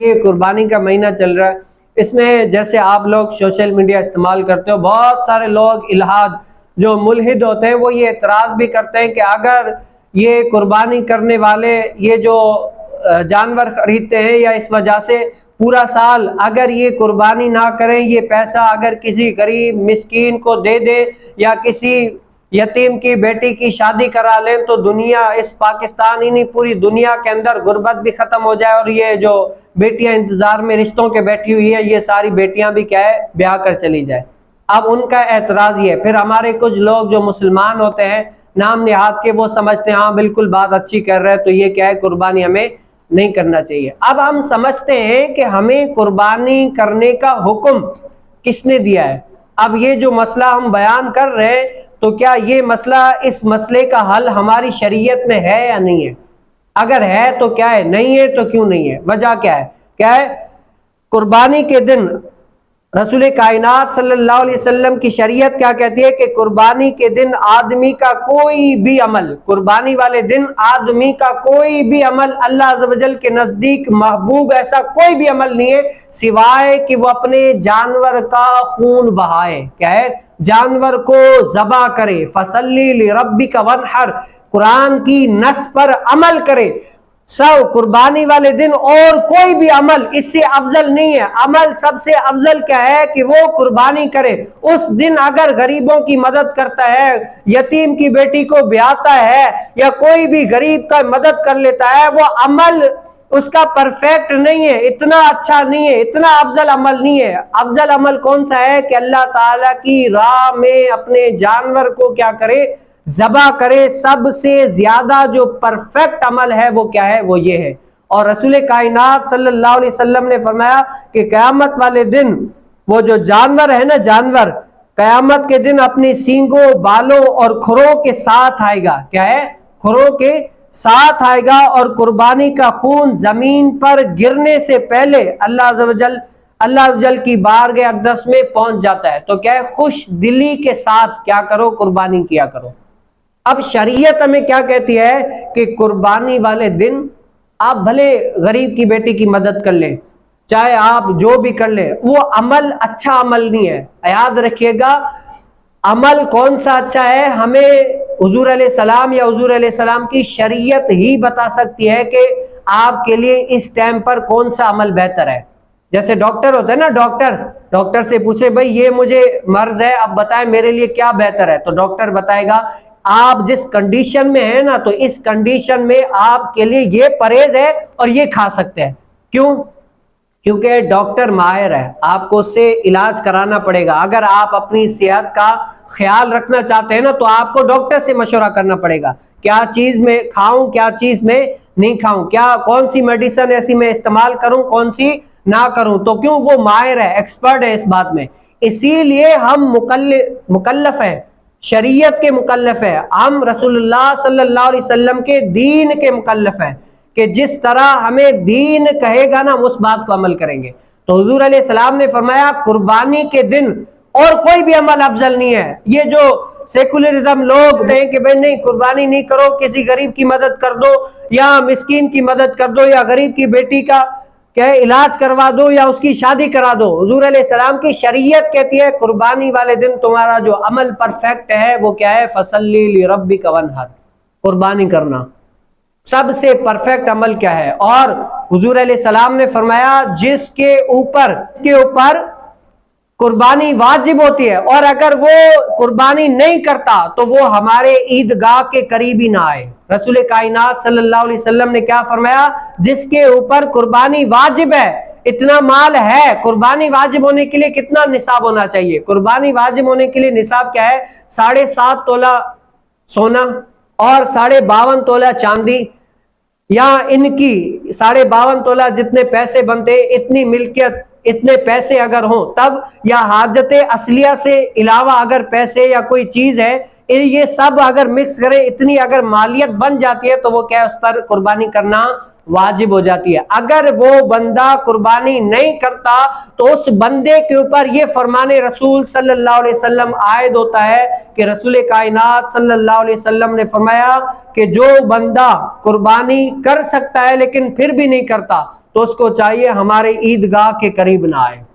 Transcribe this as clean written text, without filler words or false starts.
یہ قربانی کا مہینہ چل رہا ہے، اس میں جیسے آپ لوگ سوشل میڈیا استعمال کرتے ہو، بہت سارے لوگ الہاد جو ملحد ہوتے ہیں وہ یہ اعتراض بھی کرتے ہیں کہ اگر یہ قربانی کرنے والے یہ جو جانور خریدتے ہیں یا اس وجہ سے پورا سال اگر یہ قربانی نہ کریں، یہ پیسہ اگر کسی غریب مسکین کو دے دیں یا کسی یتیم کی بیٹی کی شادی کرا لیں تو دنیا، اس پاکستان ہی نہیں پوری دنیا کے اندر غربت بھی ختم ہو جائے، اور یہ جو بیٹیاں انتظار میں رشتوں کے بیٹھی ہوئی ہیں یہ ساری بیٹیاں بھی کیا ہے بیاہ کر چلی جائے۔ اب ان کا اعتراض یہ ہے۔ پھر ہمارے کچھ لوگ جو مسلمان ہوتے ہیں نام نہاد کے، وہ سمجھتے ہیں ہاں بالکل بات اچھی کر رہے ہیں، تو یہ کیا ہے قربانی ہمیں نہیں کرنا چاہیے۔ اب ہم سمجھتے ہیں کہ ہمیں قربانی کرنے کا حکم کس نے دیا ہے؟ اب یہ جو مسئلہ ہم بیان کر رہے ہیں تو کیا یہ مسئلہ، اس مسئلے کا حل ہماری شریعت میں ہے یا نہیں ہے؟ اگر ہے تو کیا ہے، نہیں ہے تو کیوں نہیں ہے؟ وجہ کیا ہے؟ کیا ہے؟ قربانی کے دن رسول کائنات صلی اللہ علیہ وسلم کی شریعت کیا کہتی ہے کہ قربانی کے دن آدمی کا کوئی بھی عمل، قربانی والے دن آدمی کا کوئی بھی عمل اللہ عز و جل کے نزدیک محبوب ایسا کوئی بھی عمل نہیں ہے سوائے کہ وہ اپنے جانور کا خون بہائے۔ کیا ہے؟ جانور کو ذبح کرے، فصلی لربک وانحر، قرآن کی نص پر عمل کرے۔ قربانی والے دن اور کوئی بھی عمل اس سے افضل نہیں ہے۔ عمل سب سے افضل کیا ہے کہ وہ قربانی کرے۔ اس دن اگر غریبوں کی مدد کرتا ہے، یتیم کی بیٹی کو بیاہتا ہے یا کوئی بھی غریب کا مدد کر لیتا ہے، وہ عمل اس کا پرفیکٹ نہیں ہے، اتنا اچھا نہیں ہے، اتنا افضل عمل نہیں ہے۔ افضل عمل کون سا ہے کہ اللہ تعالیٰ کی راہ میں اپنے جانور کو کیا کرے، ذبح کرے۔ سب سے زیادہ جو پرفیکٹ عمل ہے وہ کیا ہے؟ وہ یہ ہے۔ اور رسول کائنات صلی اللہ علیہ وسلم نے فرمایا کہ قیامت والے دن وہ جو جانور ہے نا، جانور قیامت کے دن اپنی سینگوں، بالوں اور کھروں کے ساتھ آئے گا۔ کیا ہے؟ کھروں کے ساتھ آئے گا، اور قربانی کا خون زمین پر گرنے سے پہلے اللہ عز و جل کی بارگاہ اقدس میں پہنچ جاتا ہے۔ تو کیا ہے؟ خوش دلی کے ساتھ کیا کرو؟ قربانی کیا کرو۔ اب شریعت ہمیں کیا کہتی ہے کہ قربانی والے دن آپ بھلے غریب کی بیٹی کی مدد کر لیں، چاہے آپ جو بھی کر لیں، وہ عمل اچھا عمل نہیں ہے۔ یاد رکھیے گا عمل کون سا اچھا ہے، ہمیں حضور علیہ السلام یا حضور علیہ السلام کی شریعت ہی بتا سکتی ہے کہ آپ کے لیے اس ٹائم پر کون سا عمل بہتر ہے۔ جیسے ڈاکٹر ہوتا ہے نا، ڈاکٹر سے پوچھے بھئی یہ مجھے مرض ہے، اب بتائیں میرے لیے کیا بہتر ہے، تو ڈاکٹر بتائے گا آپ جس کنڈیشن میں ہیں نا، تو اس کنڈیشن میں آپ کے لیے یہ پرہیز ہے اور یہ کھا سکتے ہیں۔ کیوں؟ کیونکہ ڈاکٹر ماہر ہے، آپ کو اس سے علاج کرانا پڑے گا۔ اگر آپ اپنی صحت کا خیال رکھنا چاہتے ہیں نا تو آپ کو ڈاکٹر سے مشورہ کرنا پڑے گا، کیا چیز میں کھاؤں، کیا چیز میں نہیں کھاؤں، کیا کون سی میڈیسن ایسی میں استعمال کروں، کون سی نہ کروں۔ تو کیوں؟ وہ ماہر ہے، ایکسپرٹ ہے اس بات میں۔ اسی لیے ہم مکلف ہیں، شریعت کے مکلف ہے، ہم رسول اللہ صلی اللہ علیہ وسلم کے دین کے مکلف ہیں کہ جس طرح ہمیں دین کہے گا نا اس بات کو عمل کریں گے۔ تو حضور علیہ السلام نے فرمایا قربانی کے دن اور کوئی بھی عمل افضل نہیں ہے۔ یہ جو سیکولرزم لوگ کہیں کہ بھئی نہیں قربانی نہیں کرو، کسی غریب کی مدد کر دو یا مسکین کی مدد کر دو یا غریب کی بیٹی کا کہ علاج کروا دو یا اس کی شادی کرا دو، حضور علیہ السلام کی شریعت کہتی ہے قربانی والے دن تمہارا جو عمل پرفیکٹ ہے وہ کیا ہے؟ فصلی لربک وانحر، قربانی کرنا سب سے پرفیکٹ عمل کیا ہے؟ اور حضور علیہ السلام نے فرمایا جس کے اوپر قربانی واجب ہوتی ہے اور اگر وہ قربانی نہیں کرتا تو وہ ہمارے عیدگاہ کے قریب ہی نہ آئے۔ رسول کائنات صلی اللہ علیہ وسلم نے کیا فرمایا؟ جس کے اوپر قربانی واجب ہے، اتنا مال ہے، قربانی واجب ہونے کے لیے کتنا نصاب ہونا چاہیے؟ قربانی واجب ہونے کے لیے نصاب کیا ہے؟ 7.5 تولہ سونا اور 52.5 تولہ چاندی، یا ان کی 52.5 تولہ جتنے پیسے بنتے، اتنی ملکیت، اتنے پیسے اگر ہوں تب، یا حاجت اصلیہ سے علاوہ اگر پیسے یا کوئی چیز ہے، یہ سب اگر مکس کرے اتنی اگر مالیت بن جاتی ہے تو وہ کیا ہے؟ اس پر قربانی کرنا واجب ہو جاتی ہے۔ اگر وہ بندہ قربانی نہیں کرتا تو اس بندے کے اوپر یہ فرمان رسول صلی اللہ علیہ وسلم عائد ہوتا ہے کہ رسول کائنات صلی اللہ علیہ وسلم نے فرمایا کہ جو بندہ قربانی کر سکتا ہے لیکن پھر بھی نہیں کرتا تو اس کو چاہیے ہمارے عیدگاہ کے قریب نہ آئے۔